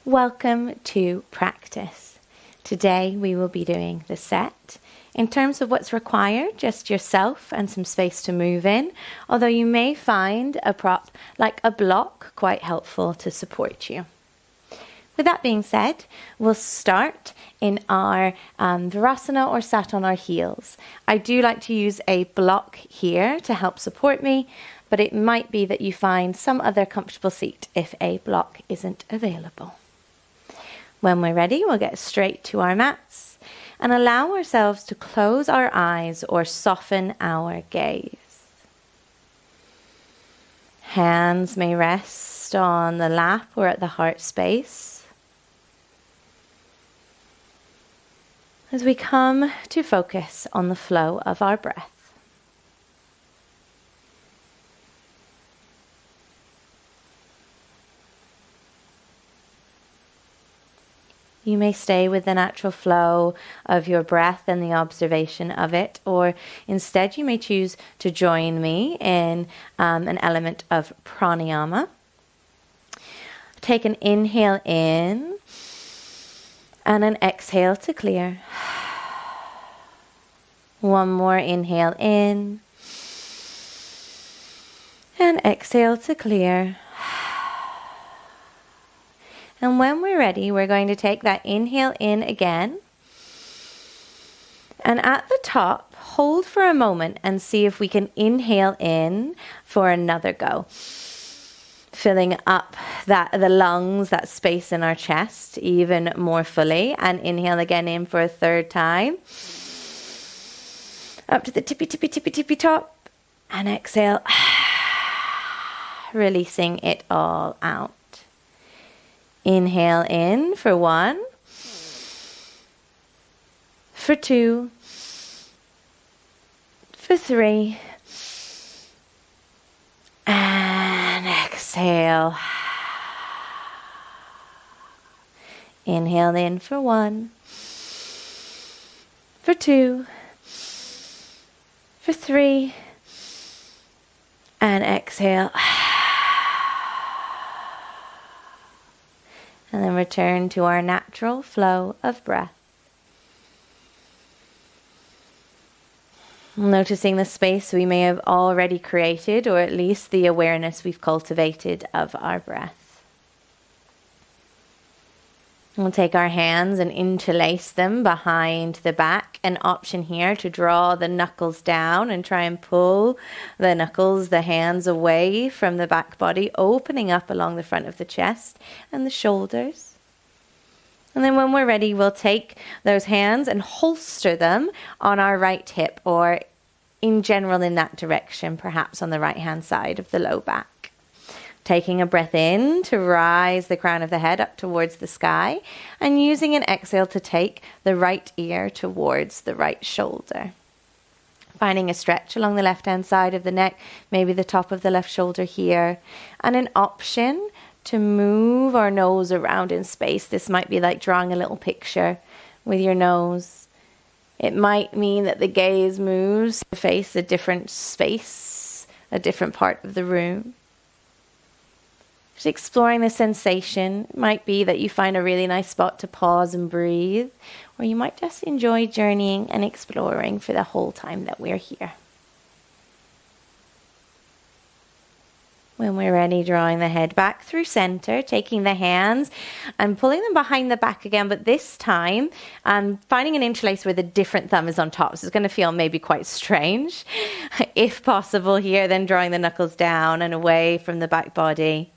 Welcome to practice. Today we will be doing the set. In terms of what's required, just yourself and some space to move in, although you may find a prop like a block quite helpful to support you. With that being said, we'll start in our Virasana or sat on our heels. I do like to use a block here to help support me, but it might be that you find some other comfortable seat if a block isn't available. When we're ready, we'll get straight to our mats and allow ourselves to close our eyes or soften our gaze. Hands may rest on the lap or at the heart space. As we come to focus on the flow of our breath. You may stay with the natural flow of your breath and the observation of it, or instead you may choose to join me in an element of pranayama. Take an inhale in and an exhale to clear. One more inhale in and exhale to clear. And when we're ready, we're going to take that inhale in again. And at the top, hold for a moment and see if we can inhale in for another go. Filling up the lungs, that space in our chest, even more fully. And inhale again in for a third time. Up to the tippy top. And exhale. Releasing it all out. Inhale in for 1, for 2, for 3, and exhale. Inhale in for 1, for 2, for 3, and exhale. And then return to our natural flow of breath. Noticing the space we may have already created, or at least the awareness we've cultivated of our breath. We'll take our hands and interlace them behind the back. An option here to draw the knuckles down and try and pull the knuckles, the hands away from the back body, opening up along the front of the chest and the shoulders. And then when we're ready, we'll take those hands and holster them on our right hip, or in general in that direction, perhaps on the right hand side of the low back. Taking a breath in to rise the crown of the head up towards the sky, and using an exhale to take the right ear towards the right shoulder. Finding a stretch along the left-hand side of the neck, maybe the top of the left shoulder here, and an option to move our nose around in space. This might be like drawing a little picture with your nose. It might mean that the gaze moves to face a different space, a different part of the room. Just exploring the sensation. It might be that you find a really nice spot to pause and breathe, or you might just enjoy journeying and exploring for the whole time that we're here. When we're ready, drawing the head back through center, taking the hands and pulling them behind the back again, but this time finding an interlace where the different thumb is on top. So it's going to feel maybe quite strange. If possible here, then drawing the knuckles down and away from the back body.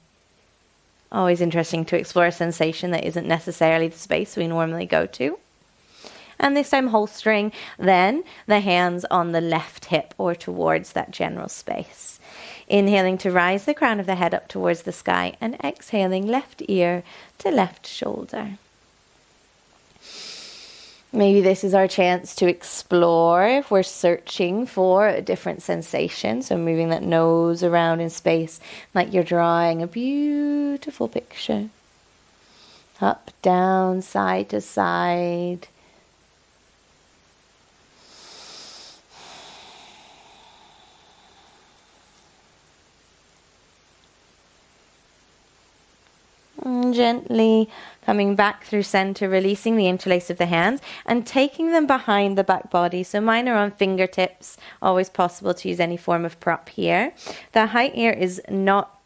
Always interesting to explore a sensation that isn't necessarily the space we normally go to. And this time holstering then the hands on the left hip or towards that general space. Inhaling to rise the crown of the head up towards the sky, and exhaling left ear to left shoulder. Maybe this is our chance to explore if we're searching for a different sensation. So moving that nose around in space like you're drawing a beautiful picture. Up, down, side to side. and gently coming back through center, releasing the interlace of the hands and taking them behind the back body. So mine are on fingertips, always possible to use any form of prop here. The height here is not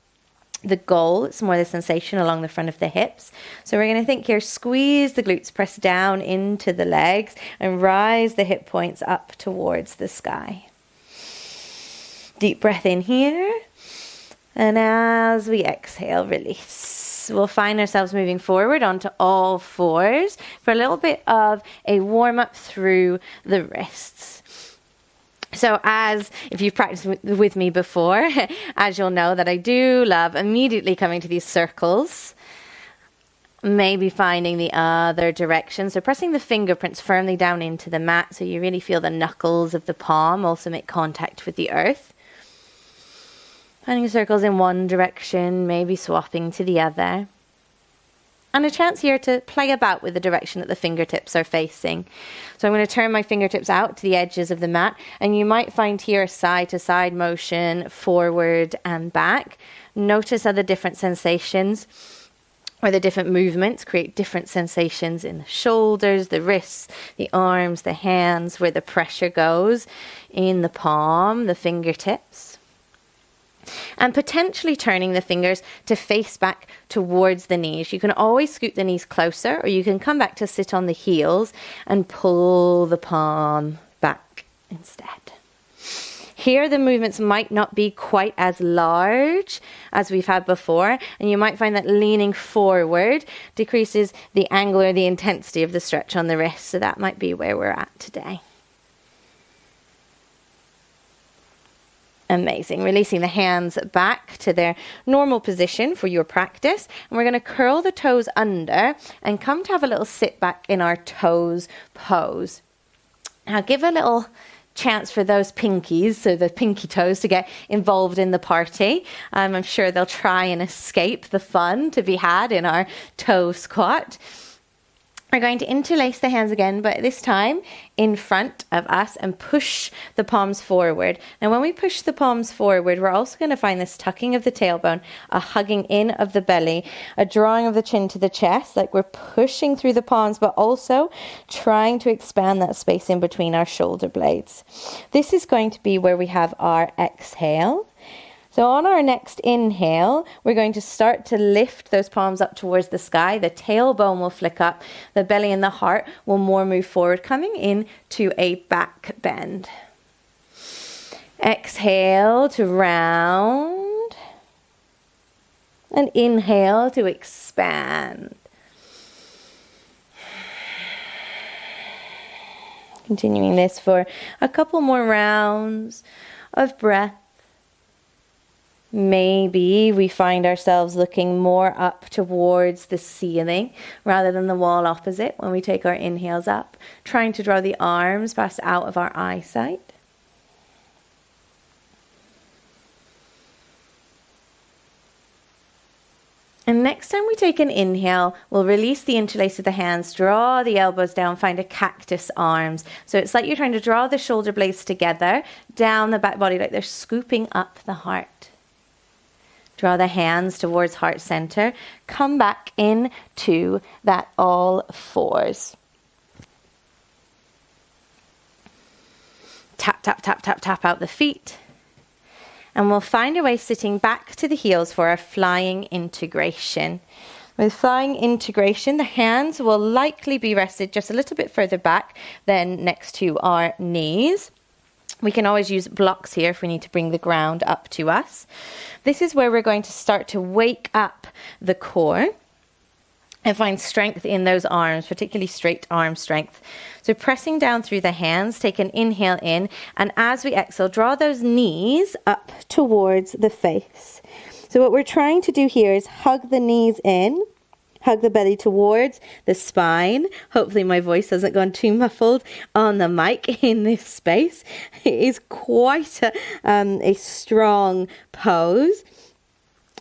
the goal, it's more the sensation along the front of the hips. So we're going to think here, squeeze the glutes, press down into the legs and rise the hip points up towards the sky. Deep breath in here. And as we exhale, release. We'll find ourselves moving forward onto all fours for a little bit of a warm up through the wrists. So if you've practiced with me before, as you'll know that I do love immediately coming to these circles, maybe finding the other direction. So pressing the fingerprints firmly down into the mat so you really feel the knuckles of the palm also make contact with the earth. Finding circles in one direction, maybe swapping to the other. And a chance here to play about with the direction that the fingertips are facing. So I'm going to turn my fingertips out to the edges of the mat, and you might find here a side-to-side motion, forward and back. Notice how the different sensations or the different movements create different sensations in the shoulders, the wrists, the arms, the hands, where the pressure goes in the palm, the fingertips. And potentially turning the fingers to face back towards the knees. You can always scoot the knees closer, or you can come back to sit on the heels and pull the palm back instead. Here the movements might not be quite as large as we've had before, and you might find that leaning forward decreases the angle or the intensity of the stretch on the wrist, so that might be where we're at today. Amazing. Releasing the hands back to their normal position for your practice. And we're going to curl the toes under and come to have a little sit back in our toes pose. Now give a little chance for those pinkies, so the pinky toes, to get involved in the party. I'm sure they'll try and escape the fun to be had in our toe squat. We're going to interlace the hands again, but this time in front of us, and push the palms forward. Now when we push the palms forward, we're also going to find this tucking of the tailbone, a hugging in of the belly, a drawing of the chin to the chest, like we're pushing through the palms, but also trying to expand that space in between our shoulder blades. This is going to be where we have our exhale. So on our next inhale, we're going to start to lift those palms up towards the sky. The tailbone will flick up. The belly and the heart will more move forward, coming in to a back bend. Exhale to round. And inhale to expand. Continuing this for a couple more rounds of breath. Maybe we find ourselves looking more up towards the ceiling rather than the wall opposite when we take our inhales up, trying to draw the arms past out of our eyesight. And next time we take an inhale, we'll release the interlace of the hands, draw the elbows down, find a cactus arms. So it's like you're trying to draw the shoulder blades together, down the back body, like they're scooping up the heart. Draw the hands towards heart center. Come back into that all fours. Tap, tap, tap, tap, tap out the feet. And we'll find a way sitting back to the heels for our flying integration. With flying integration, the hands will likely be rested just a little bit further back than next to our knees. We can always use blocks here if we need to bring the ground up to us. This is where we're going to start to wake up the core and find strength in those arms, particularly straight arm strength. So pressing down through the hands, take an inhale in, and as we exhale, draw those knees up towards the face. So what we're trying to do here is hug the knees in, hug the belly towards the spine. Hopefully my voice hasn't gone too muffled on the mic in this space. It is quite a strong pose.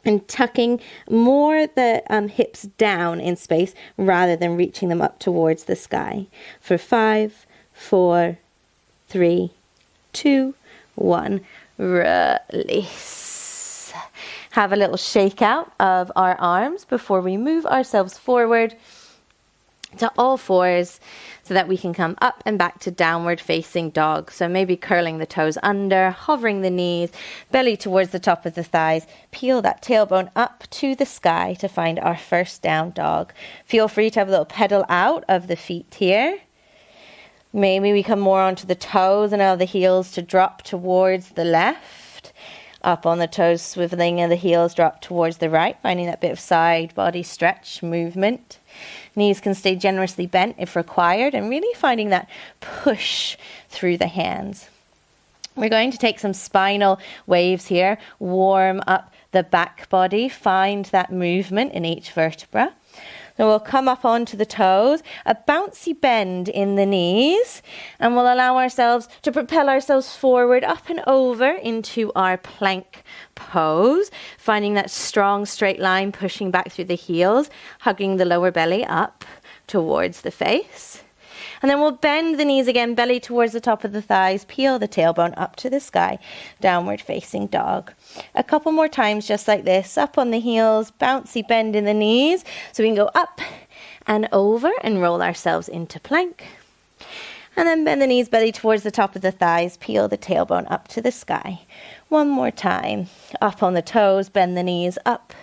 And tucking more the hips down in space rather than reaching them up towards the sky. For 5, 4, 3, 2, 1, release. let's have a little shake out of our arms before we move ourselves forward to all fours so that we can come up and back to downward facing dog. So maybe curling the toes under, hovering the knees, belly towards the top of the thighs. Peel that tailbone up to the sky to find our first down dog. Feel free to have a little pedal out of the feet here. Maybe we come more onto the toes and allow the heels to drop towards the left. Up on the toes, swiveling, and the heels drop towards the right, finding that bit of side body stretch movement. Knees can stay generously bent if required, and really finding that push through the hands. We're going to take some spinal waves here, warm up the back body, find that movement in each vertebra. So we'll come up onto the toes, a bouncy bend in the knees, and we'll allow ourselves to propel ourselves forward, up and over into our plank pose, finding that strong straight line, pushing back through the heels, hugging the lower belly up towards the face. And then we'll bend the knees again, belly towards the top of the thighs, peel the tailbone up to the sky, downward facing dog. A couple more times just like this, up on the heels, bouncy bend in the knees, so we can go up and over and roll ourselves into plank. And then bend the knees, belly towards the top of the thighs, peel the tailbone up to the sky. One more time, up on the toes, bend the knees up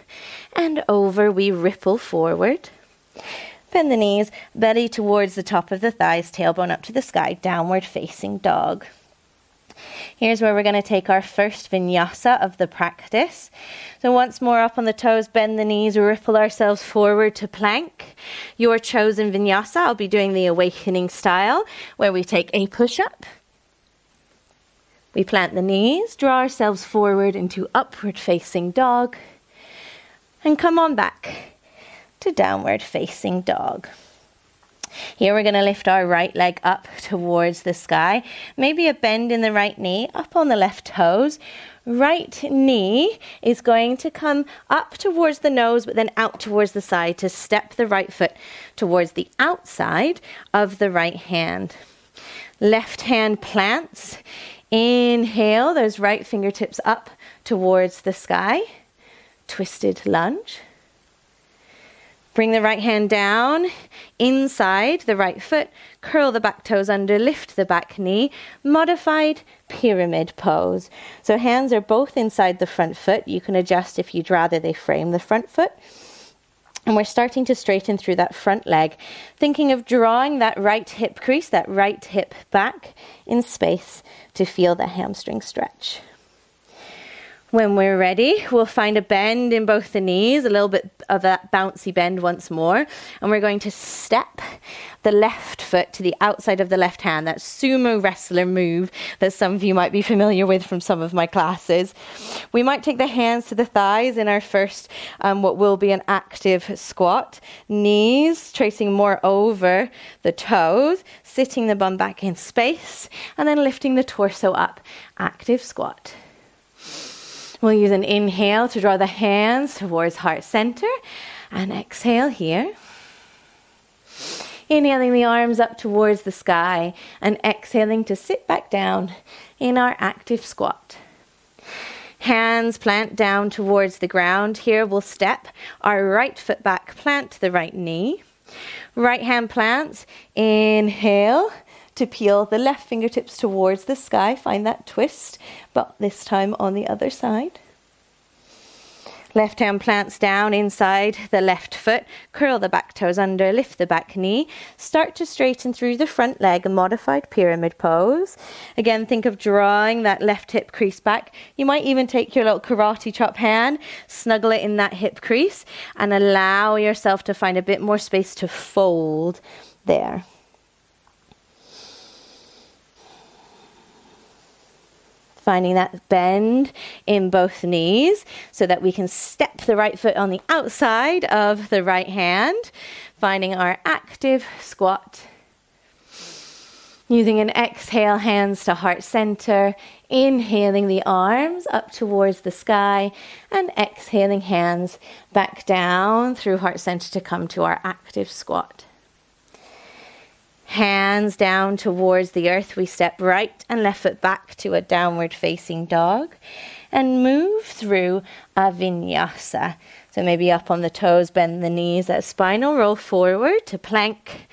and over, we ripple forward. Bend the knees, belly towards the top of the thighs, tailbone up to the sky, downward facing dog. Here's where we're going to take our first vinyasa of the practice. So once more up on the toes, bend the knees, ripple ourselves forward to plank. Your chosen vinyasa, I'll be doing the awakening style, where we take a push-up. We plant the knees, draw ourselves forward into upward facing dog, and come on back to downward facing dog. Here we're going to lift our right leg up towards the sky. Maybe a bend in the right knee, up on the left toes. Right knee is going to come up towards the nose, but then out towards the side to step the right foot towards the outside of the right hand. Left hand plants. Inhale, those right fingertips up towards the sky. Twisted lunge. Bring the right hand down, inside the right foot, curl the back toes under, lift the back knee, modified pyramid pose. So hands are both inside the front foot. You can adjust if you'd rather they frame the front foot. And we're starting to straighten through that front leg, thinking of drawing that right hip crease, that right hip back in space to feel the hamstring stretch. When we're ready, we'll find a bend in both the knees, a little bit of that bouncy bend once more. And we're going to step the left foot to the outside of the left hand, that sumo wrestler move that some of you might be familiar with from some of my classes. We might take the hands to the thighs in our first, what will be an active squat. Knees tracing more over the toes, sitting the bum back in space, and then lifting the torso up, active squat. We'll use an inhale to draw the hands towards heart center and exhale here. Inhaling the arms up towards the sky and exhaling to sit back down in our active squat. Hands plant down towards the ground. Here we'll step our right foot back, plant the right knee. Right hand plants, inhale to peel the left fingertips towards the sky. Find that twist, but this time on the other side. Left hand plants down inside the left foot. Curl the back toes under, lift the back knee. Start to straighten through the front leg, a modified pyramid pose. Again, think of drawing that left hip crease back. You might even take your little karate chop hand, snuggle it in that hip crease, and allow yourself to find a bit more space to fold there. Finding that bend in both knees so that we can step the right foot on the outside of the right hand. Finding our active squat. Using an exhale, hands to heart center. Inhaling the arms up towards the sky and exhaling hands back down through heart center to come to our active squat. Hands down towards the earth, we step right and left foot back to a downward facing dog. and move through a vinyasa. So maybe up on the toes, bend the knees, that spinal roll forward to plank.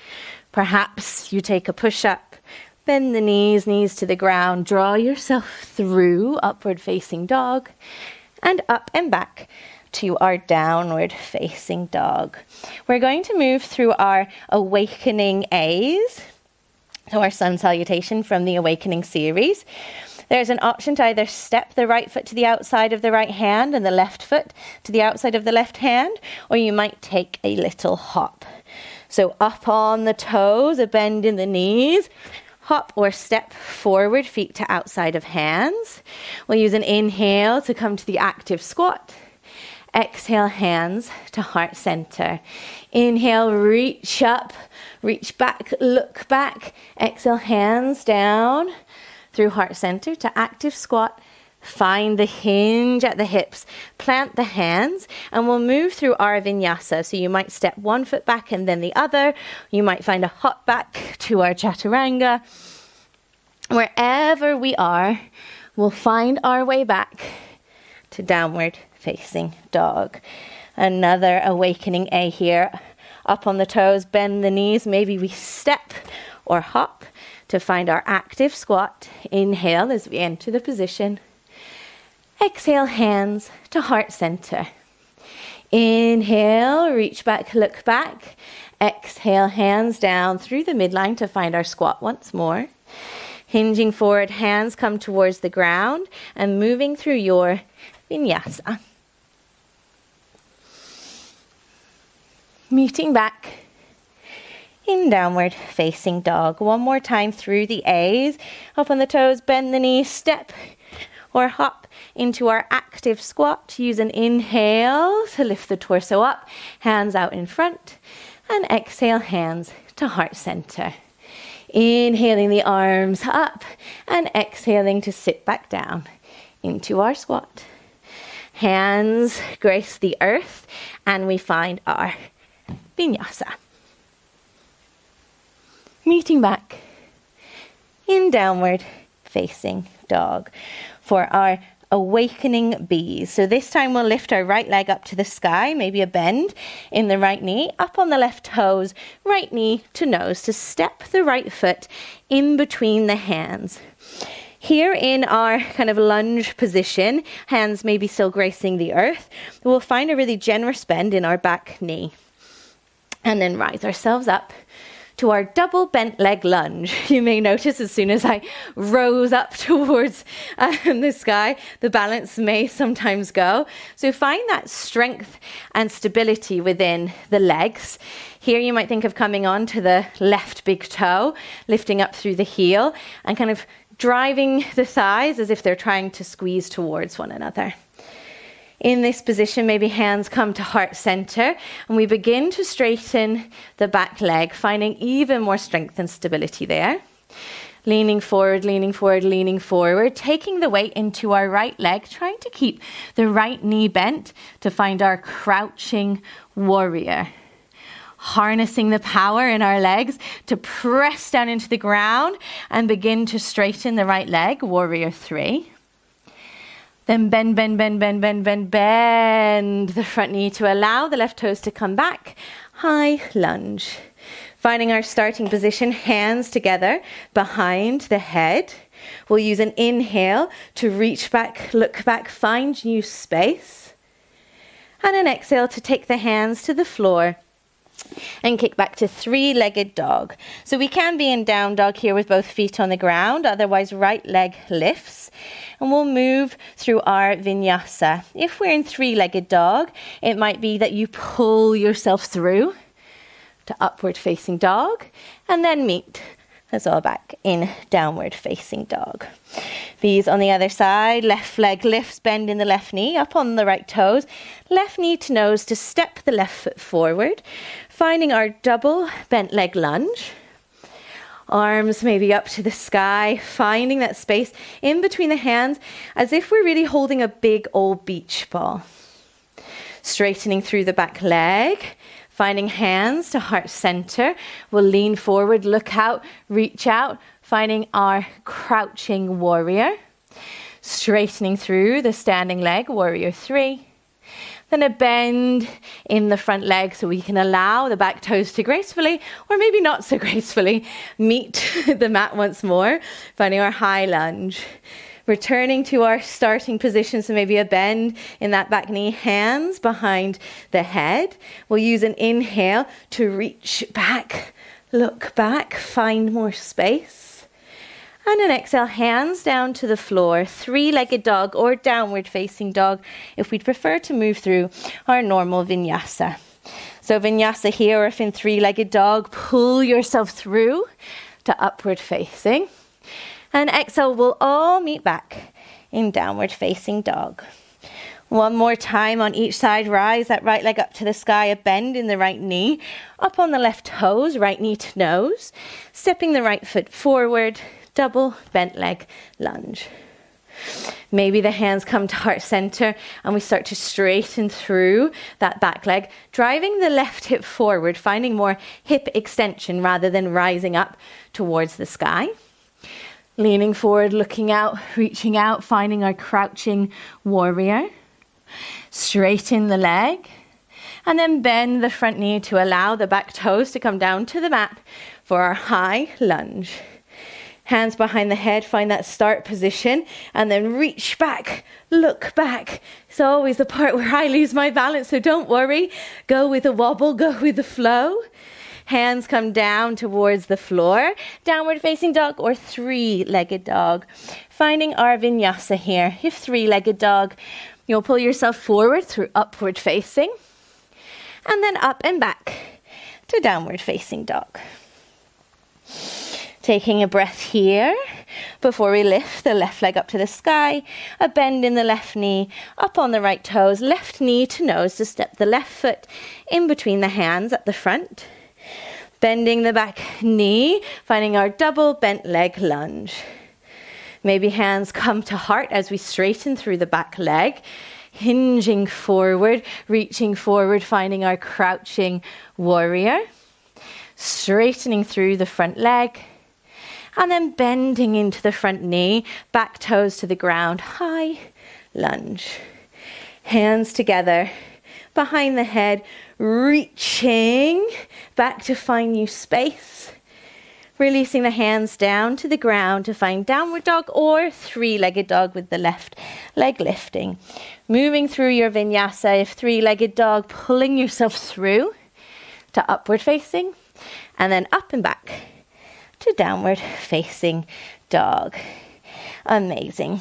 Perhaps you take a push-up, bend the knees, knees to the ground, draw yourself through upward facing dog, and up and back to our downward facing dog. We're going to move through our awakening A's, so our sun salutation from the awakening series. There's an option to either step the right foot to the outside of the right hand and the left foot to the outside of the left hand, or you might take a little hop. So up on the toes, a bend in the knees, hop or step forward, feet to outside of hands. We'll use an inhale to come to the active squat. Exhale, hands to heart center. Inhale, reach up, reach back, look back. Exhale, hands down through heart center to active squat. Find the hinge at the hips. Plant the hands, and we'll move through our vinyasa. So you might step one foot back and then the other. You might find a hop back to our chaturanga. Wherever we are, we'll find our way back to downward facing dog. Another awakening A here. Up on the toes, bend the knees. Maybe we step or hop to find our active squat. Inhale as we enter the position. Exhale, hands to heart center. Inhale, reach back, look back. Exhale, hands down through the midline to find our squat once more. Hinging forward, hands come towards the ground and moving through your vinyasa. Meeting back in downward facing dog. One more time through the A's. Up on the toes, bend the knees, step or hop into our active squat. Use an inhale to lift the torso up, hands out in front, and exhale, hands to heart center. Inhaling the arms up and exhaling to sit back down into our squat. Hands grace the earth and we find our vinyasa. Meeting back in downward facing dog for our awakening B's. So this time we'll lift our right leg up to the sky, maybe a bend in the right knee, up on the left toes, right knee to nose, to step the right foot in between the hands. Here in our kind of lunge position, hands maybe still gracing the earth, we'll find a really generous bend in our back knee. And then rise ourselves up to our double bent leg lunge. You may notice as soon as I rose up towards the sky, the balance may sometimes go. So find that strength and stability within the legs. Here you might think of coming on to the left big toe, lifting up through the heel and kind of driving the thighs as if they're trying to squeeze towards one another. In this position, maybe hands come to heart center and we begin to straighten the back leg, finding even more strength and stability there. Leaning forward, leaning forward, leaning forward, taking the weight into our right leg, trying to keep the right knee bent to find our crouching warrior. Harnessing the power in our legs to press down into the ground and begin to straighten the right leg, warrior 3. Then bend, bend, bend, bend, bend, bend, bend the front knee to allow the left toes to come back. High lunge. Finding our starting position, hands together behind the head. We'll use an inhale to reach back, look back, find new space. And an exhale to take the hands to the floor and kick back to three-legged dog. So we can be in down dog here with both feet on the ground, otherwise right leg lifts. And we'll move through our vinyasa. If we're in three-legged dog, it might be that you pull yourself through to upward facing dog and then meet us all back in downward facing dog. These on the other side, left leg lifts, bend in the left knee, up on the right toes, left knee to nose to step the left foot forward, finding our double bent leg lunge. Arms maybe up to the sky, finding that space in between the hands as if we're really holding a big old beach ball. Straightening through the back leg, finding hands to heart center. We'll lean forward, look out, reach out, finding our crouching warrior. Straightening through the standing leg, warrior 3. Then a bend in the front leg so we can allow the back toes to gracefully, or maybe not so gracefully, meet the mat once more, finding our high lunge. Returning to our starting position, so maybe a bend in that back knee, hands behind the head. We'll use an inhale to reach back, look back, find more space. And an exhale, hands down to the floor, 3-legged dog or downward facing dog if we'd prefer to move through our normal vinyasa. So vinyasa here, or if in 3-legged dog, pull yourself through to upward facing. And exhale, we'll all meet back in downward facing dog. One more time on each side, rise that right leg up to the sky, a bend in the right knee, up on the left toes, right knee to nose, stepping the right foot forward, double bent leg lunge. Maybe the hands come to heart center and we start to straighten through that back leg, driving the left hip forward, finding more hip extension rather than rising up towards the sky. Leaning forward, looking out, reaching out, finding our crouching warrior. Straighten the leg and then bend the front knee to allow the back toes to come down to the mat for our high lunge. Hands behind the head, find that start position and then reach back, look back. It's always the part where I lose my balance, so don't worry. Go with the wobble, go with the flow. Hands come down towards the floor, downward facing dog or 3-legged dog. Finding our vinyasa here. If 3-legged dog, you'll pull yourself forward through upward facing and then up and back to downward facing dog. Taking a breath here before we lift the left leg up to the sky, a bend in the left knee, up on the right toes, left knee to nose to step the left foot in between the hands at the front. Bending the back knee, finding our double bent leg lunge. Maybe hands come to heart as we straighten through the back leg, hinging forward, reaching forward, finding our crouching warrior. Straightening through the front leg. And then bending into the front knee, back toes to the ground, high lunge. Hands together, behind the head, reaching back to find new space. Releasing the hands down to the ground to find downward dog or 3-legged dog with the left leg lifting. Moving through your vinyasa, if 3-legged dog, pulling yourself through to upward facing and then up and back to downward facing dog. Amazing.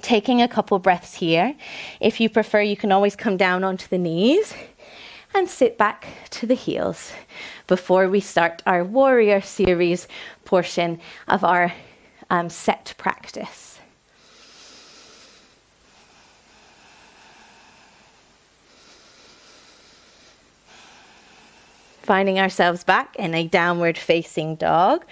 Taking a couple breaths here. If you prefer, you can always come down onto the knees and sit back to the heels before we start our warrior series portion of our set practice. Finding ourselves back in a downward facing dog.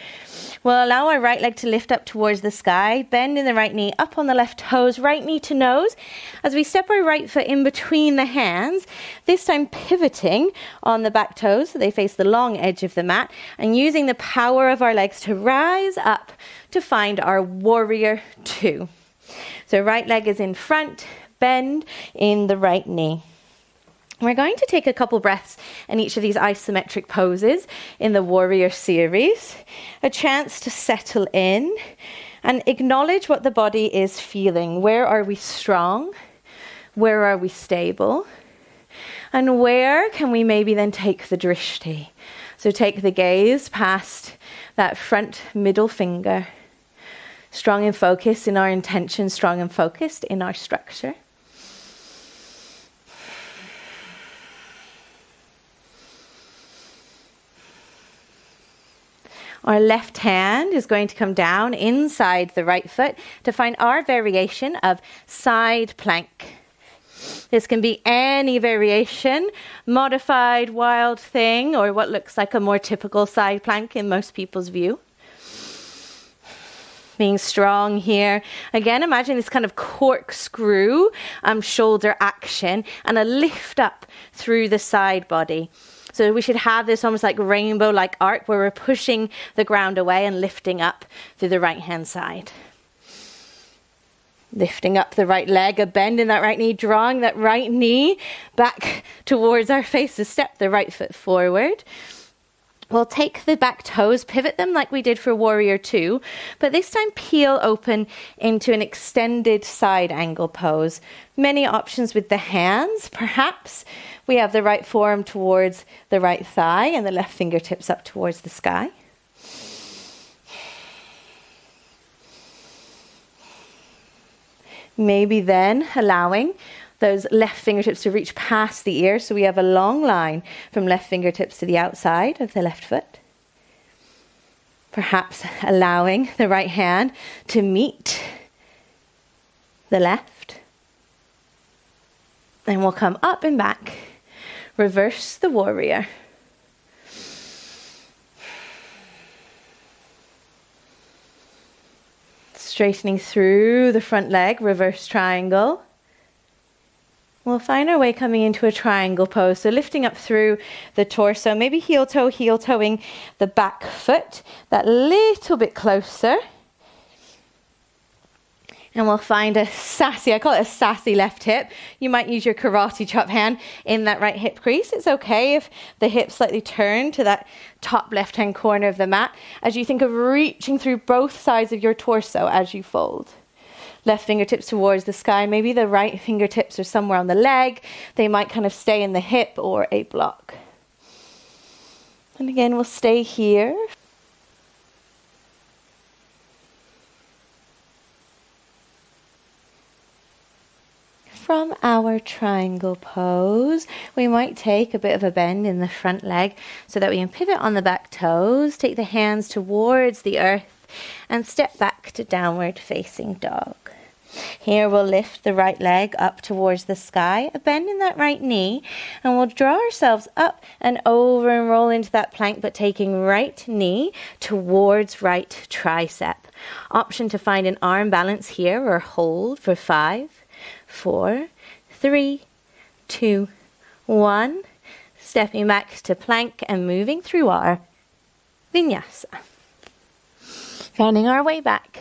We'll allow our right leg to lift up towards the sky, bend in the right knee, up on the left toes, right knee to nose. As we step our right foot in between the hands, this time pivoting on the back toes so they face the long edge of the mat and using the power of our legs to rise up to find our warrior 2. So right leg is in front, bend in the right knee. We're going to take a couple breaths in each of these isometric poses in the warrior series. A chance to settle in and acknowledge what the body is feeling. Where are we strong? Where are we stable? And where can we maybe then take the drishti? So take the gaze past that front middle finger. Strong and focused in our intention, strong and focused in our structure. Our left hand is going to come down inside the right foot to find our variation of side plank. This can be any variation, modified wild thing, or what looks like a more typical side plank in most people's view. Being strong here. Again, imagine this kind of corkscrew shoulder action and a lift up through the side body. So we should have this almost like rainbow-like arc where we're pushing the ground away and lifting up through the right-hand side. Lifting up the right leg, a bend in that right knee, drawing that right knee back towards our face to step the right foot forward. We'll take the back toes, pivot them like we did for Warrior Two, but this time peel open into an extended side angle pose. Many options with the hands. Perhaps we have the right forearm towards the right thigh and the left fingertips up towards the sky. Maybe then allowing those left fingertips to reach past the ear, so we have a long line from left fingertips to the outside of the left foot. Perhaps allowing the right hand to meet the left. And we'll come up and back. Reverse the warrior. Straightening through the front leg, reverse triangle. We'll find our way coming into a triangle pose. So lifting up through the torso, maybe heel toeing the back foot that little bit closer. And we'll find a sassy, I call it a sassy left hip. You might use your karate chop hand in that right hip crease. It's okay if the hip slightly turn to that top left-hand corner of the mat as you think of reaching through both sides of your torso as you fold. Left fingertips towards the sky. Maybe the right fingertips are somewhere on the leg. They might kind of stay in the hip or a block. And again, we'll stay here. From our triangle pose, we might take a bit of a bend in the front leg so that we can pivot on the back toes, take the hands towards the earth and step back to downward facing dog. Here we'll lift the right leg up towards the sky, a bend in that right knee, and we'll draw ourselves up and over and roll into that plank, but taking right knee towards right tricep. Option to find an arm balance here or hold for 5, 4, 3, 2, 1. Stepping back to plank and moving through our vinyasa. Finding our way back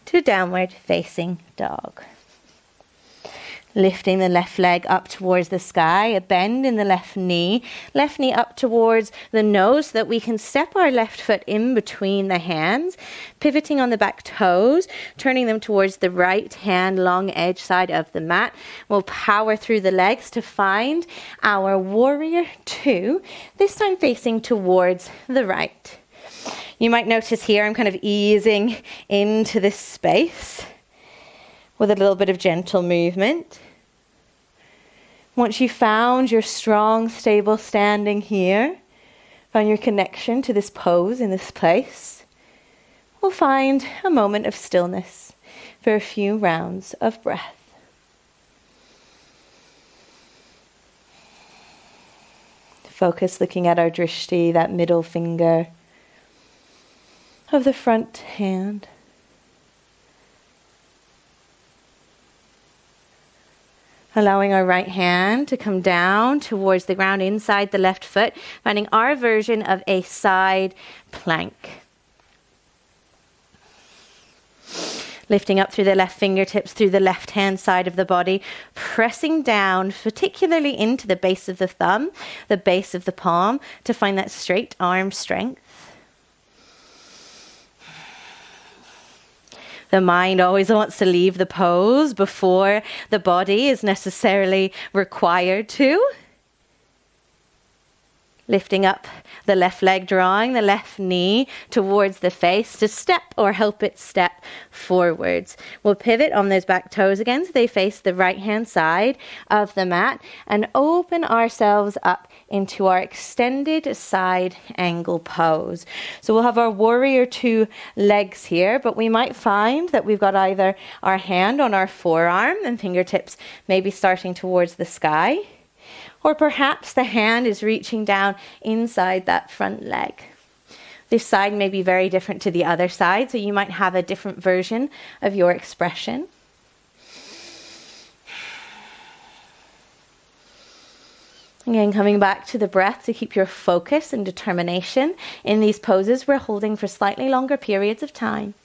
to downward facing dog. Lifting the left leg up towards the sky, a bend in the left knee up towards the nose so that we can step our left foot in between the hands, pivoting on the back toes, turning them towards the right hand long edge side of the mat. We'll power through the legs to find our Warrior Two, this time facing towards the right. You might notice here I'm kind of easing into this space with a little bit of gentle movement. Once you've found your strong, stable standing here, found your connection to this pose in this place, we'll find a moment of stillness for a few rounds of breath. Focus looking at our drishti, that middle finger of the front hand. Allowing our right hand to come down towards the ground inside the left foot, finding our version of a side plank. Lifting up through the left fingertips, through the left hand side of the body, pressing down, particularly into the base of the thumb, the base of the palm, to find that straight arm strength. The mind always wants to leave the pose before the body is necessarily required to. Lifting up the left leg, drawing the left knee towards the face to step or help it step forwards. We'll pivot on those back toes again so they face the right hand side of the mat and open ourselves up into our extended side angle pose. So we'll have our Warrior Two legs here, but we might find that we've got either our hand on our forearm and fingertips maybe starting towards the sky, or perhaps the hand is reaching down inside that front leg. This side may be very different to the other side, so you might have a different version of your expression. Again, coming back to the breath to keep your focus and determination in these poses we're holding for slightly longer periods of time.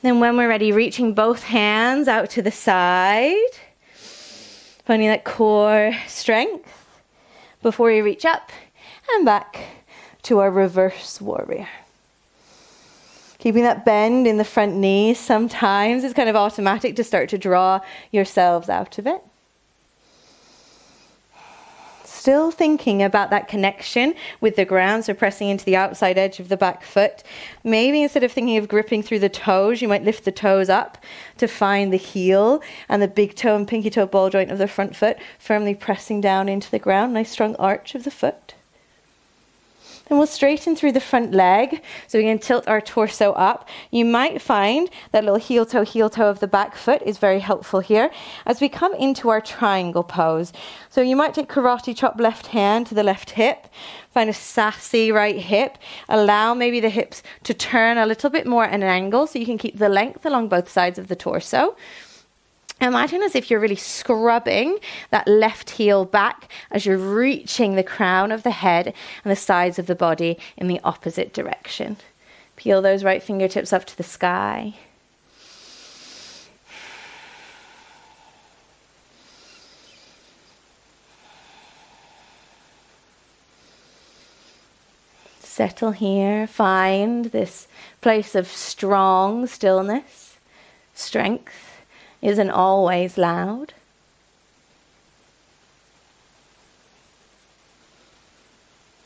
Then when we're ready, reaching both hands out to the side, finding that core strength before you reach up and back to our reverse warrior. Keeping that bend in the front knees. Sometimes it's kind of automatic to start to draw yourselves out of it. Still thinking about that connection with the ground, so pressing into the outside edge of the back foot. Maybe instead of thinking of gripping through the toes, you might lift the toes up to find the heel and the big toe and pinky toe ball joint of the front foot, firmly pressing down into the ground. Nice strong arch of the foot. Then we'll straighten through the front leg, so we can tilt our torso up. You might find that little heel toe of the back foot is very helpful here as we come into our triangle pose. So you might take karate chop left hand to the left hip, find a sassy right hip, allow maybe the hips to turn a little bit more at an angle so you can keep the length along both sides of the torso. Imagine as if you're really scrubbing that left heel back as you're reaching the crown of the head and the sides of the body in the opposite direction. Peel those right fingertips up to the sky. Settle here. Find this place of strong stillness, strength. Isn't always loud.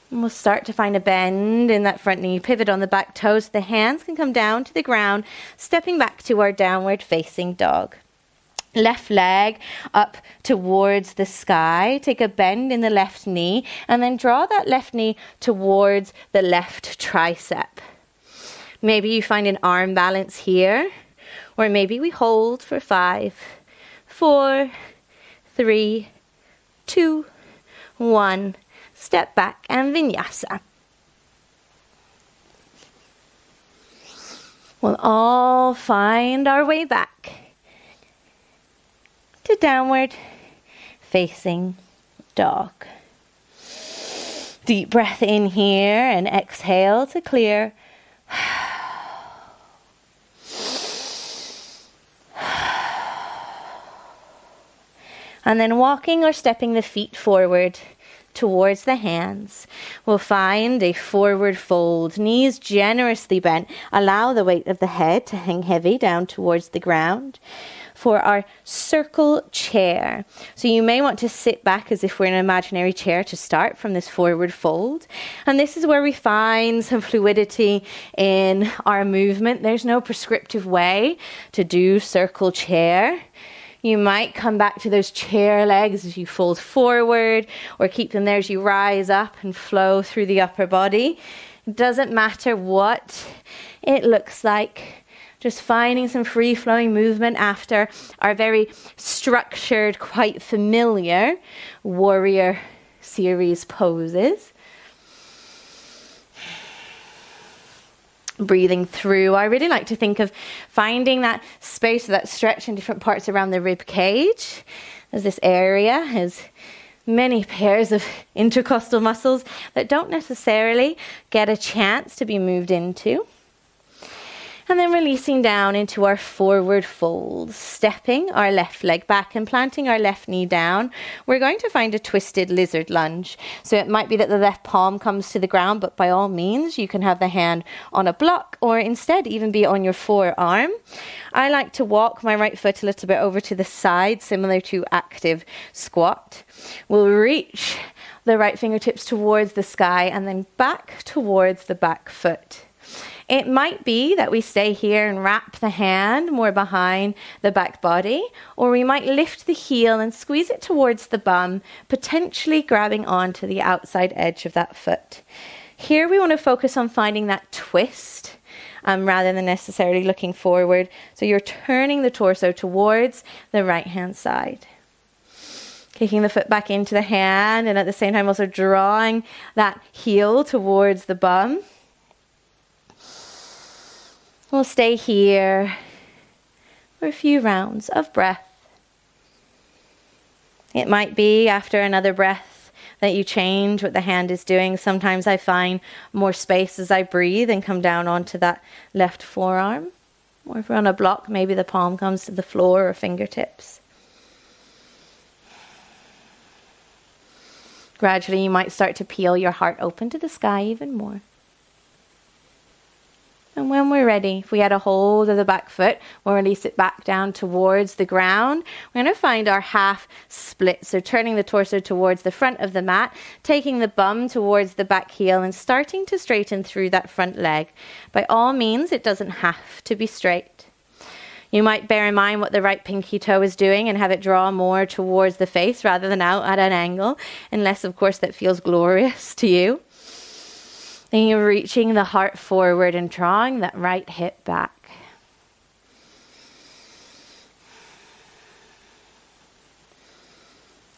And we'll start to find a bend in that front knee, pivot on the back toes. The hands can come down to the ground, stepping back to our downward facing dog. Left leg up towards the sky. Take a bend in the left knee and then draw that left knee towards the left tricep. Maybe you find an arm balance here. Or maybe we hold for 5, 4, 3, 2, 1. Step back and vinyasa. We'll all find our way back to downward facing dog. Deep breath in here and exhale to clear. And then walking or stepping the feet forward towards the hands. We'll find a forward fold, knees generously bent. Allow the weight of the head to hang heavy down towards the ground. For our circle chair. So you may want to sit back as if we're in an imaginary chair to start from this forward fold. And this is where we find some fluidity in our movement. There's no prescriptive way to do circle chair. You might come back to those chair legs as you fold forward or keep them there as you rise up and flow through the upper body. It doesn't matter what it looks like. Just finding some free-flowing movement after our very structured, quite familiar warrior series poses. Breathing through. I really like to think of finding that space, that stretch in different parts around the rib cage, as this area has many pairs of intercostal muscles that don't necessarily get a chance to be moved into. And then releasing down into our forward fold, stepping our left leg back and planting our left knee down. We're going to find a twisted lizard lunge. So it might be that the left palm comes to the ground, but by all means, you can have the hand on a block or instead even be on your forearm. I like to walk my right foot a little bit over to the side, similar to active squat. We'll reach the right fingertips towards the sky and then back towards the back foot. It might be that we stay here and wrap the hand more behind the back body, or we might lift the heel and squeeze it towards the bum, potentially grabbing onto the outside edge of that foot. Here we want to focus on finding that twist rather than necessarily looking forward. So you're turning the torso towards the right hand side. Kicking the foot back into the hand and at the same time also drawing that heel towards the bum. We'll stay here for a few rounds of breath. It might be after another breath that you change what the hand is doing. Sometimes I find more space as I breathe and come down onto that left forearm. Or if we're on a block, maybe the palm comes to the floor or fingertips. Gradually, you might start to peel your heart open to the sky even more. And when we're ready, if we had a hold of the back foot, we'll release it back down towards the ground. We're going to find our half split. So turning the torso towards the front of the mat, taking the bum towards the back heel and starting to straighten through that front leg. By all means, it doesn't have to be straight. You might bear in mind what the right pinky toe is doing and have it draw more towards the face rather than out at an angle, unless, of course, that feels glorious to you. Then you're reaching the heart forward and drawing that right hip back.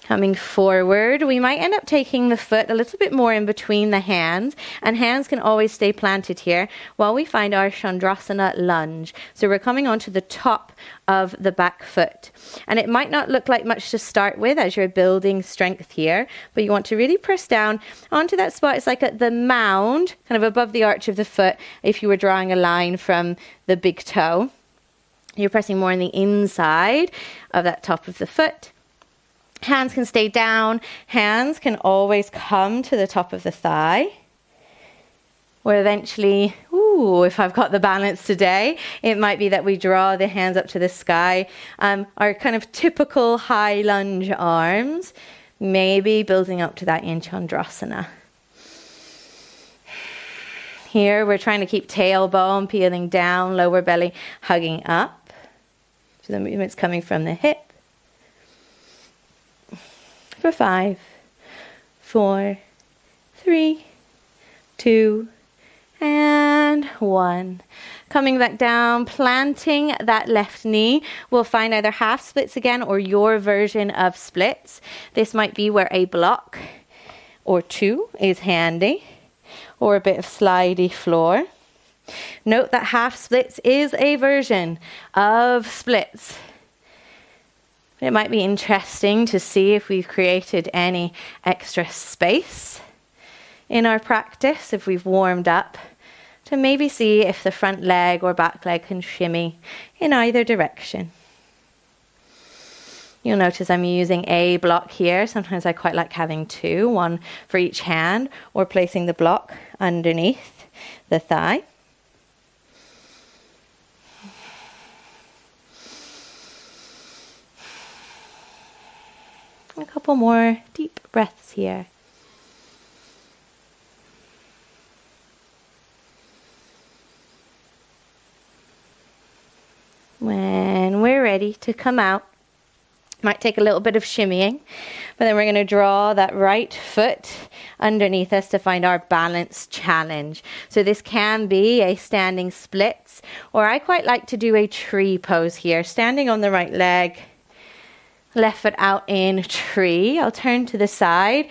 Coming forward, we might end up taking the foot a little bit more in between the hands, and hands can always stay planted here while we find our Chandrasana lunge. So we're coming onto the top of the back foot. And it might not look like much to start with as you're building strength here, but you want to really press down onto that spot. It's like at the mound, kind of above the arch of the foot, if you were drawing a line from the big toe. You're pressing more on the inside of that top of the foot. Hands can stay down. Hands can always come to the top of the thigh. Or eventually, if I've got the balance today, it might be that we draw the hands up to the sky. Our kind of typical high lunge arms, maybe building up to that in Chandrasana. Here we're trying to keep tailbone peeling down, lower belly hugging up. So the movement's coming from the hip. For 5, 4, 3, 2, and 1. Coming back down, planting that left knee. We'll find either half splits again or your version of splits. This might be where a block or two is handy, or a bit of slidey floor. Note that half splits is a version of splits. It might be interesting to see if we've created any extra space in our practice, if we've warmed up, to maybe see if the front leg or back leg can shimmy in either direction. You'll notice I'm using a block here. Sometimes I quite like having two, one for each hand, or placing the block underneath the thigh. A couple more deep breaths here. When we're ready to come out, might take a little bit of shimmying, but then we're going to draw that right foot underneath us to find our balance challenge. So this can be a standing splits, or I quite like to do a tree pose here, standing on the right leg, left foot out in tree. I'll turn to the side.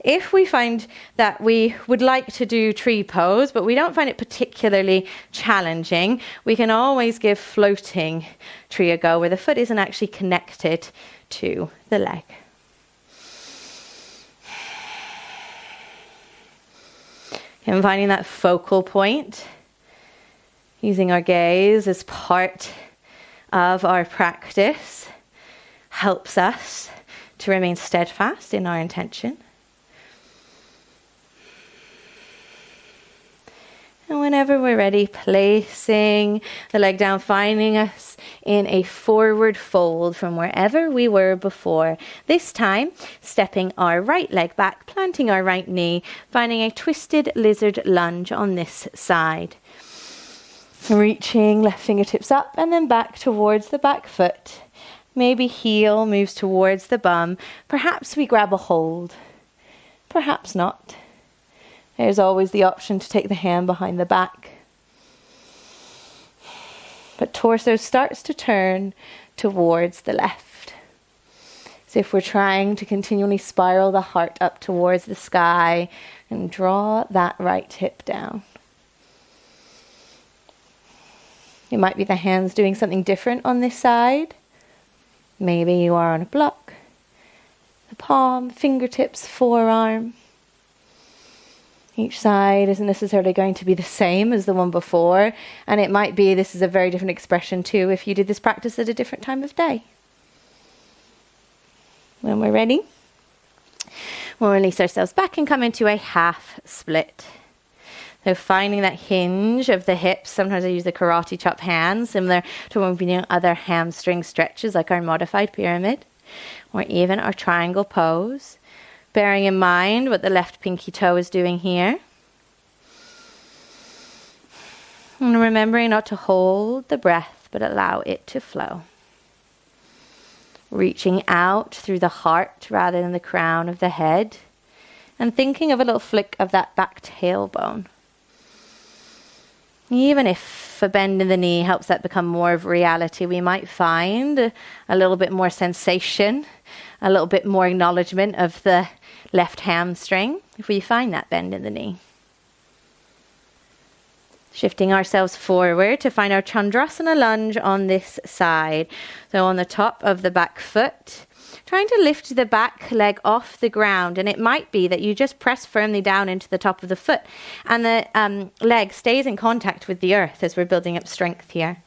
If we find that we would like to do tree pose, but we don't find it particularly challenging, we can always give floating tree a go, where the foot isn't actually connected to the leg. And finding that focal point, using our gaze as part of our practice, helps us to remain steadfast in our intention. And whenever we're ready, placing the leg down, finding us in a forward fold from wherever we were before. This time, stepping our right leg back, planting our right knee, finding a twisted lizard lunge on this side. Reaching left fingertips up and then back towards the back foot. Maybe heel moves towards the bum. Perhaps we grab a hold. Perhaps not. There's always the option to take the hand behind the back. But torso starts to turn towards the left. So if we're trying to continually spiral the heart up towards the sky and draw that right hip down. It might be the hands doing something different on this side. Maybe you are on a block, the palm, fingertips, forearm. Each side isn't necessarily going to be the same as the one before, and it might be this is a very different expression too if you did this practice at a different time of day. When we're ready, we'll release ourselves back and come into a half split. So finding that hinge of the hips. Sometimes I use the karate chop hands, similar to when we're doing other hamstring stretches like our modified pyramid, or even our triangle pose. Bearing in mind what the left pinky toe is doing here. And remembering not to hold the breath, but allow it to flow. Reaching out through the heart rather than the crown of the head. And thinking of a little flick of that back tailbone. Even if a bend in the knee helps that become more of reality, we might find a little bit more sensation, a little bit more acknowledgement of the left hamstring if we find that bend in the knee. Shifting ourselves forward to find our Chandrasana lunge on this side. So on the top of the back foot, trying to lift the back leg off the ground, and it might be that you just press firmly down into the top of the foot and the leg stays in contact with the earth as we're building up strength here.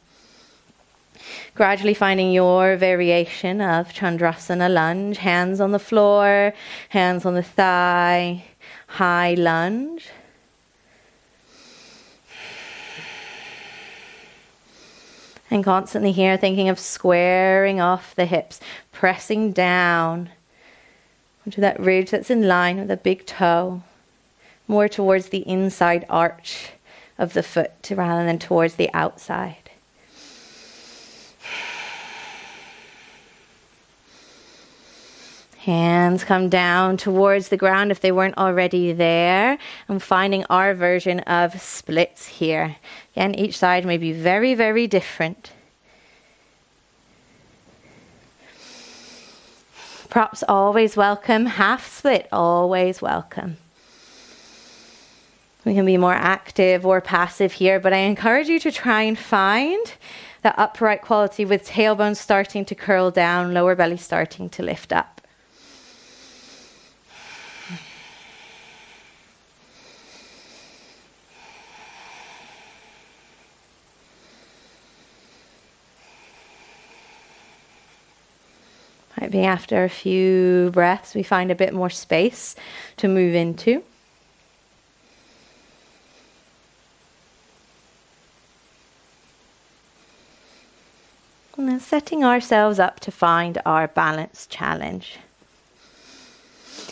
Gradually finding your variation of Chandrasana lunge, hands on the floor, hands on the thigh, high lunge. And constantly here thinking of squaring off the hips, pressing down onto that ridge that's in line with the big toe, more towards the inside arch of the foot rather than towards the outside. Hands come down towards the ground if they weren't already there. And finding our version of splits here. Again, each side may be very, very different. Props always welcome. Half split always welcome. We can be more active or passive here, but I encourage you to try and find that upright quality with tailbone starting to curl down, lower belly starting to lift up. Might be after a few breaths we find a bit more space to move into. And then setting ourselves up to find our balance challenge.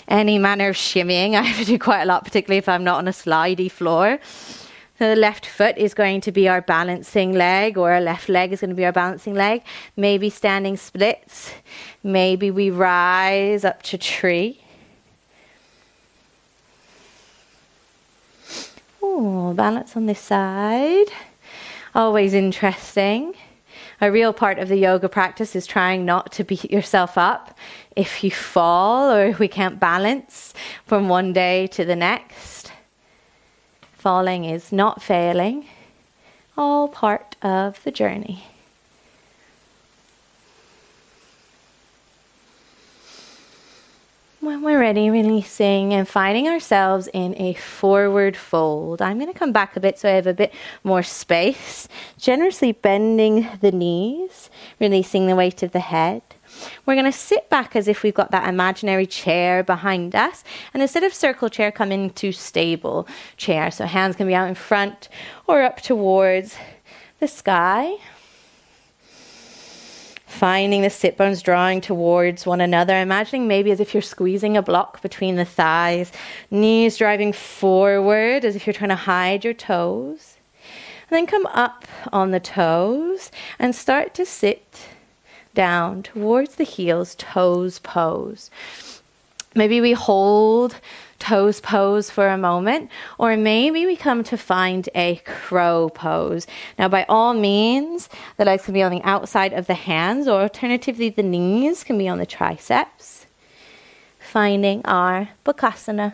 Any manner of shimmying, I have to do quite a lot, particularly if I'm not on a slidey floor. So the left foot is going to be our balancing leg, or our left leg is going to be our balancing leg. Maybe standing splits. Maybe we rise up to tree. Ooh, balance on this side. Always interesting. A real part of the yoga practice is trying not to beat yourself up if you fall or if we can't balance from one day to the next. Falling is not failing, all part of the journey. When we're ready, releasing and finding ourselves in a forward fold. I'm going to come back a bit so I have a bit more space. Generously bending the knees, releasing the weight of the head. We're going to sit back as if we've got that imaginary chair behind us. And instead of circle chair, come into stable chair. So hands can be out in front or up towards the sky. Finding the sit bones drawing towards one another. Imagining maybe as if you're squeezing a block between the thighs. Knees driving forward as if you're trying to hide your toes. And then come up on the toes and start to sit down towards the heels, toes pose. Maybe we hold toes pose for a moment, or maybe we come to find a crow pose. Now, by all means, the legs can be on the outside of the hands, or alternatively, the knees can be on the triceps. Finding our Bakasana.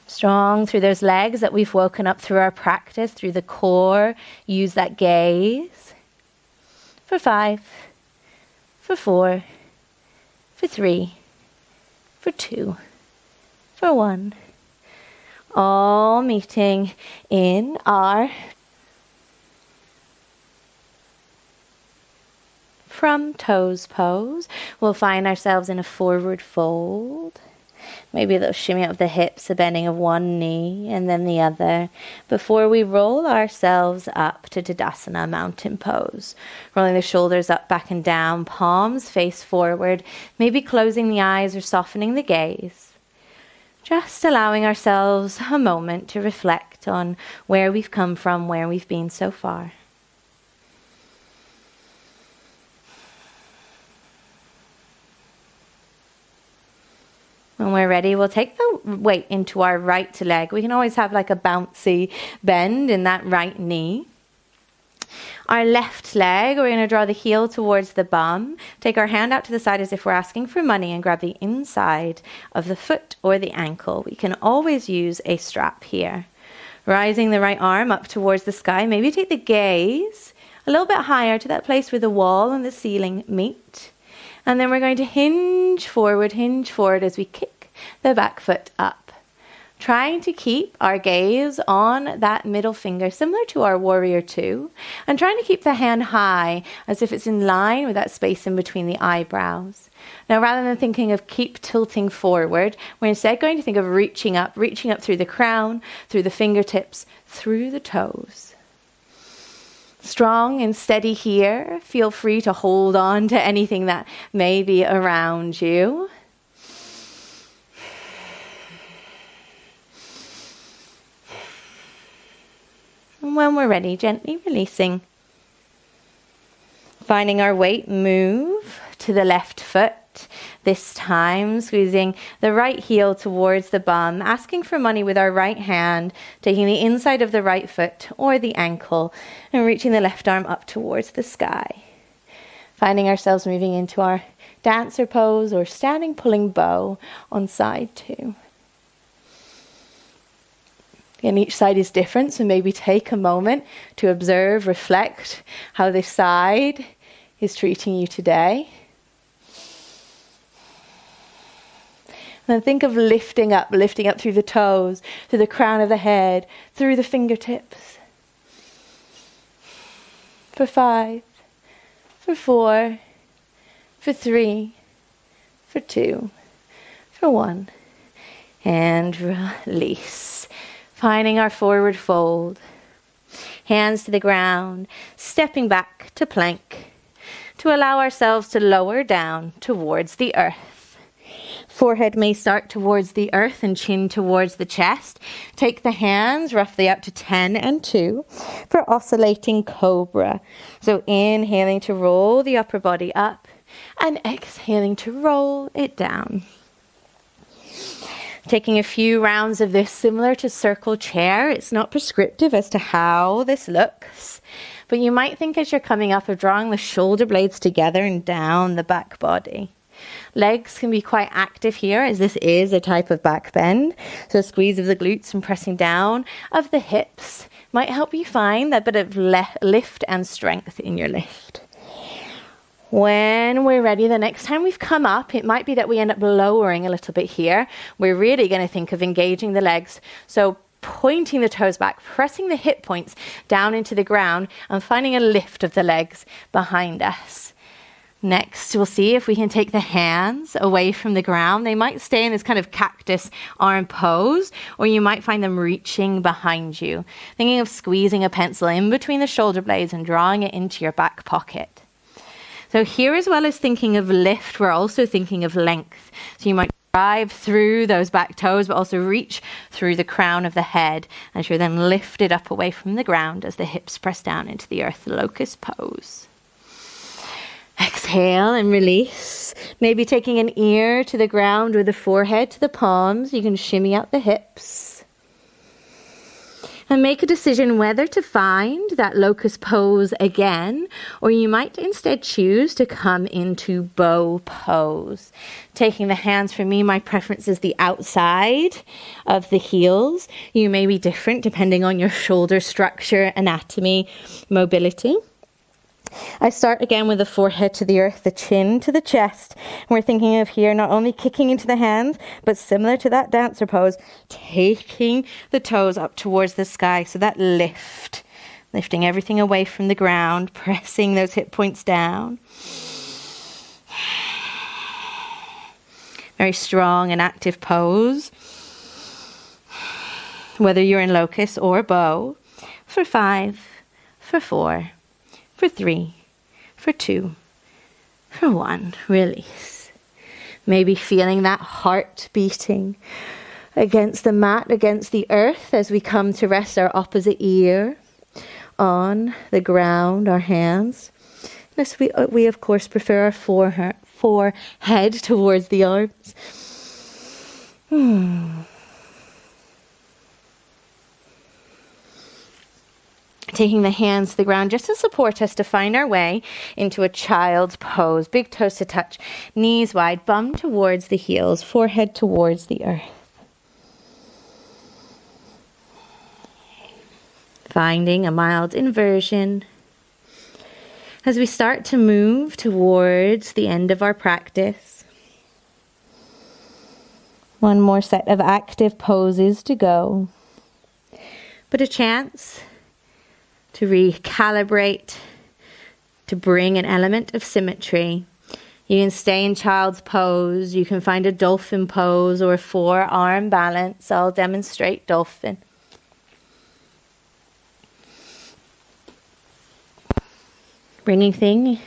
Strong through those legs that we've woken up through our practice, through the core. Use that gaze. For 5, for 4, for 3, for 2, for 1. All meeting in our from toes pose. We'll find ourselves in a forward fold. Maybe a little shimmy up the hips, a bending of one knee and then the other, before we roll ourselves up to Tadasana, mountain pose. Rolling the shoulders up, back and down, palms face forward, maybe closing the eyes or softening the gaze. Just allowing ourselves a moment to reflect on where we've come from, where we've been so far. When we're ready, we'll take the weight into our right leg. We can always have like a bouncy bend in that right knee. Our left leg, we're going to draw the heel towards the bum. Take our hand out to the side as if we're asking for money and grab the inside of the foot or the ankle. We can always use a strap here. Rising the right arm up towards the sky. Maybe take the gaze a little bit higher to that place where the wall and the ceiling meet. And then we're going to hinge forward as we kick the back foot up. Trying to keep our gaze on that middle finger, similar to our warrior two, and trying to keep the hand high as if it's in line with that space in between the eyebrows. Now, rather than thinking of keep tilting forward, we're instead going to think of reaching up through the crown, through the fingertips, through the toes. Strong and steady here. Feel free to hold on to anything that may be around you. And when we're ready, gently releasing. Finding our weight, move to the left foot. This time, squeezing the right heel towards the bum, asking for money with our right hand, taking the inside of the right foot or the ankle, and reaching the left arm up towards the sky. Finding ourselves moving into our dancer pose or standing pulling bow on side 2. Again, each side is different, so maybe take a moment to observe, reflect how this side is treating you today. And then think of lifting up through the toes, through the crown of the head, through the fingertips. For 5, for 4, for 3, for 2, for 1. And release. Finding our forward fold. Hands to the ground, stepping back to plank, to allow ourselves to lower down towards the earth. Forehead may start towards the earth and chin towards the chest. Take the hands roughly up to 10 and 2 for oscillating cobra. So inhaling to roll the upper body up and exhaling to roll it down. Taking a few rounds of this similar to circle chair. It's not prescriptive as to how this looks, but you might think as you're coming up of drawing the shoulder blades together and down the back body. Legs can be quite active here as this is a type of back bend. So a squeeze of the glutes and pressing down of the hips might help you find that bit of lift and strength in your lift. When we're ready, the next time we've come up, it might be that we end up lowering a little bit here. We're really going to think of engaging the legs. So pointing the toes back, pressing the hip points down into the ground and finding a lift of the legs behind us. Next, we'll see if we can take the hands away from the ground. They might stay in this kind of cactus arm pose, or you might find them reaching behind you. Thinking of squeezing a pencil in between the shoulder blades and drawing it into your back pocket. So here, as well as thinking of lift, we're also thinking of length. So you might drive through those back toes, but also reach through the crown of the head as you're then lifted up away from the ground as the hips press down into the earth, locust pose. Exhale and release. Maybe taking an ear to the ground with the forehead to the palms. You can shimmy out the hips. And make a decision whether to find that locust pose again, or you might instead choose to come into bow pose. Taking the hands, for me, my preference is the outside of the heels. You may be different depending on your shoulder structure, anatomy, mobility. I start again with the forehead to the earth, the chin to the chest. And we're thinking of here not only kicking into the hands, but similar to that dancer pose, taking the toes up towards the sky. So that lift, lifting everything away from the ground, pressing those hip points down. Very strong and active pose. Whether you're in locust or bow, for 5, for 4, for 3, for 2, for 1, release. Maybe feeling that heart beating against the mat, against the earth as we come to rest our opposite ear on the ground, our hands. Yes, we of course prefer our forehead towards the arms. Taking the hands to the ground just to support us to find our way into a child's pose. Big toes to touch, knees wide, bum towards the heels, forehead towards the earth. Finding a mild inversion as we start to move towards the end of our practice. One more set of active poses to go, but a chance to recalibrate, to bring an element of symmetry. You can stay in child's pose, you can find a dolphin pose or a forearm balance. I'll demonstrate dolphin. Bringing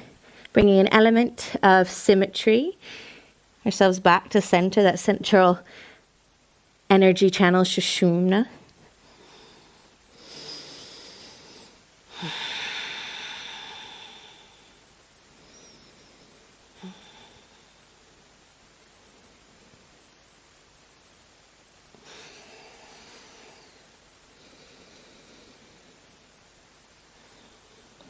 an element of symmetry, ourselves back to center, that central energy channel, Sushumna.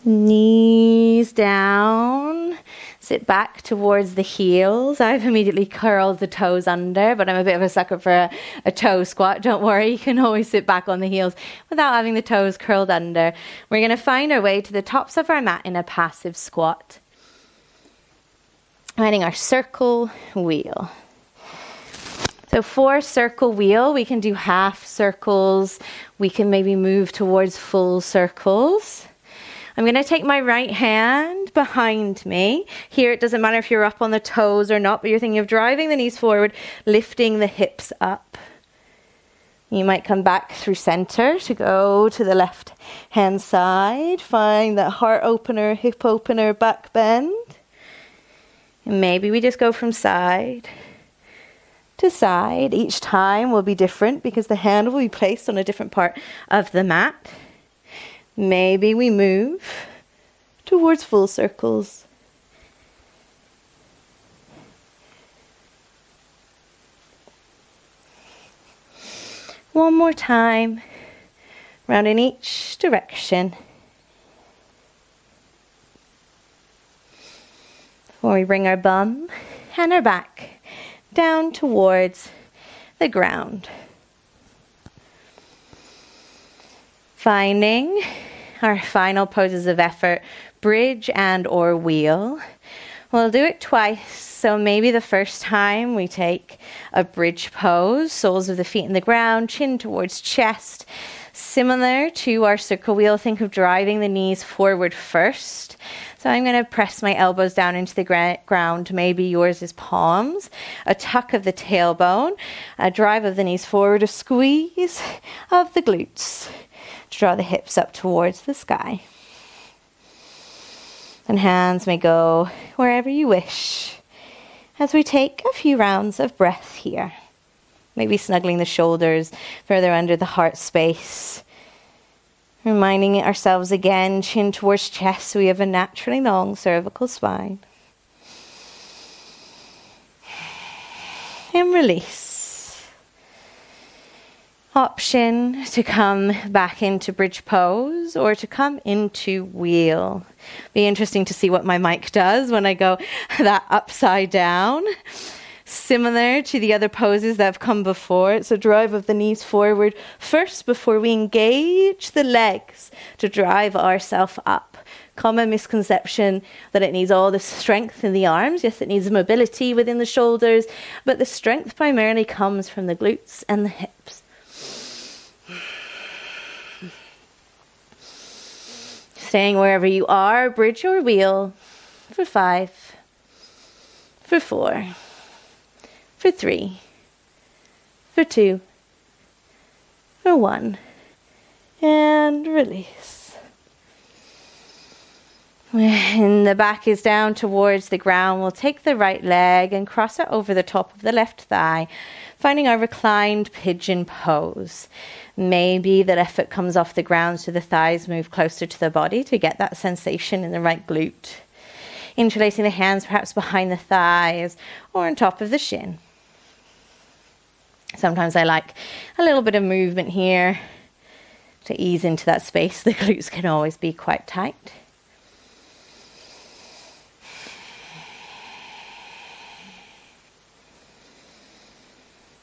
Knees down, sit back towards the heels. I've immediately curled the toes under, but I'm a bit of a sucker for a toe squat. Don't worry, you can always sit back on the heels without having the toes curled under. We're going to find our way to the tops of our mat in a passive squat. Finding our circle wheel. So for circle wheel, we can do half circles. We can maybe move towards full circles. I'm going to take my right hand behind me. Here, it doesn't matter if you're up on the toes or not, but you're thinking of driving the knees forward, lifting the hips up. You might come back through center to go to the left hand side. Find that heart opener, hip opener, back bend. And maybe we just go from side to side. Each time will be different because the hand will be placed on a different part of the mat. Maybe we move towards full circles. One more time, round in each direction. Before we bring our bum and our back down towards the ground. Finding our final poses of effort, bridge and or wheel. We'll do it twice. So maybe the first time we take a bridge pose, soles of the feet in the ground, chin towards chest. Similar to our circle wheel, think of driving the knees forward first. So I'm going to press my elbows down into the ground. Maybe yours is palms. A tuck of the tailbone, a drive of the knees forward, a squeeze of the glutes. Draw the hips up towards the sky. And hands may go wherever you wish as we take a few rounds of breath here. Maybe snuggling the shoulders further under the heart space. Reminding ourselves again, chin towards chest, so we have a naturally long cervical spine. And release. Option to come back into bridge pose or to come into wheel. Be interesting to see what my mic does when I go that upside down. Similar to the other poses that have come before. It's a drive of the knees forward first before we engage the legs to drive ourselves up. common misconception that it needs all the strength in the arms. Yes, it needs mobility within the shoulders, but the strength primarily comes from the glutes and the hips. Staying wherever you are, bridge or wheel for 5, for 4, for 3, for 2, for 1, and release. When the back is down towards the ground, we'll take the right leg and cross it over the top of the left thigh, finding our reclined pigeon pose. Maybe the left foot comes off the ground so the thighs move closer to the body to get that sensation in the right glute. Interlacing the hands perhaps behind the thighs or on top of the shin. Sometimes I like a little bit of movement here to ease into that space. The glutes can always be quite tight.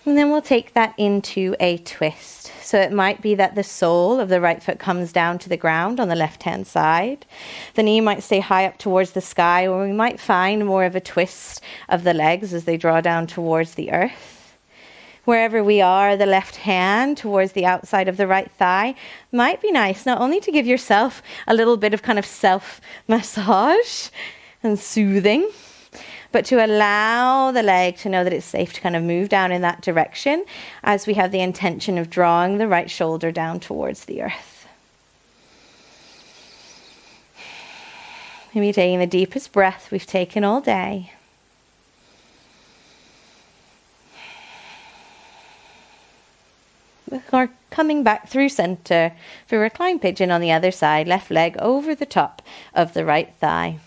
And then we'll take that into a twist. So it might be that the sole of the right foot comes down to the ground on the left-hand side. The knee might stay high up towards the sky, or we might find more of a twist of the legs as they draw down towards the earth. Wherever we are, the left hand towards the outside of the right thigh might be nice, not only to give yourself a little bit of kind of self-massage and soothing, but to allow the leg to know that it's safe to kind of move down in that direction as we have the intention of drawing the right shoulder down towards the earth. Maybe taking the deepest breath we've taken all day. Or coming back through center for reclined pigeon on the other side, left leg over the top of the right thigh.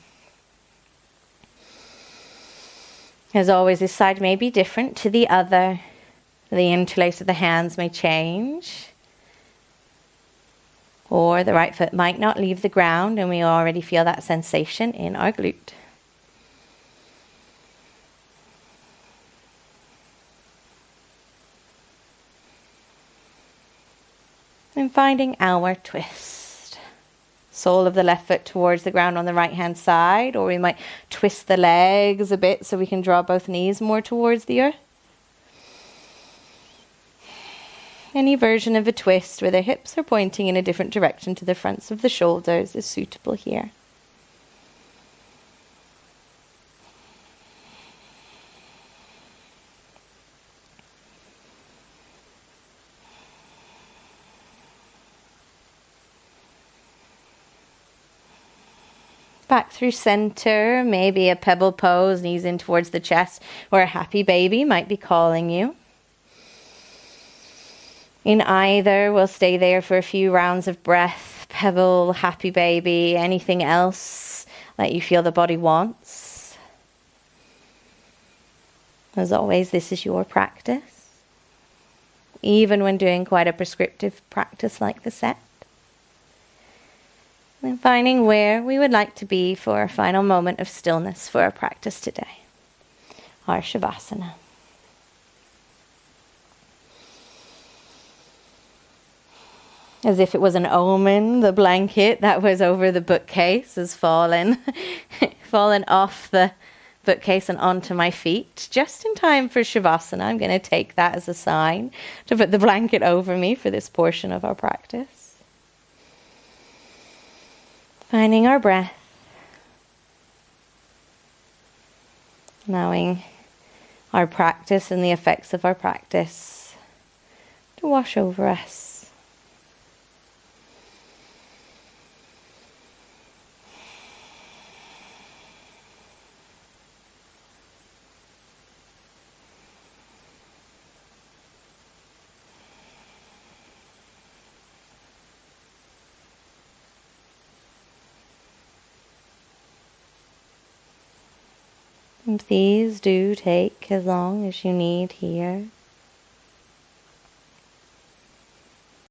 As always, this side may be different to the other. The interlace of the hands may change. Or the right foot might not leave the ground and we already feel that sensation in our glute. And finding our twist. Sole of the left foot towards the ground on the right hand side, or we might twist the legs a bit so we can draw both knees more towards the earth. Any version of a twist where the hips are pointing in a different direction to the fronts of the shoulders is suitable here. Back through center, maybe a pebble pose, knees in towards the chest, or a happy baby might be calling you. In either, we'll stay there for a few rounds of breath, pebble, happy baby, anything else that you feel the body wants. As always, this is your practice, even when doing quite a prescriptive practice like the set. And finding where we would like to be for a final moment of stillness for our practice today. Our Shavasana. As if it was an omen, the blanket that was over the bookcase has fallen off the bookcase and onto my feet. Just in time for Shavasana. I'm going to take that as a sign to put the blanket over me for this portion of our practice. Finding our breath, allowing our practice and the effects of our practice to wash over us. And please do take as long as you need here.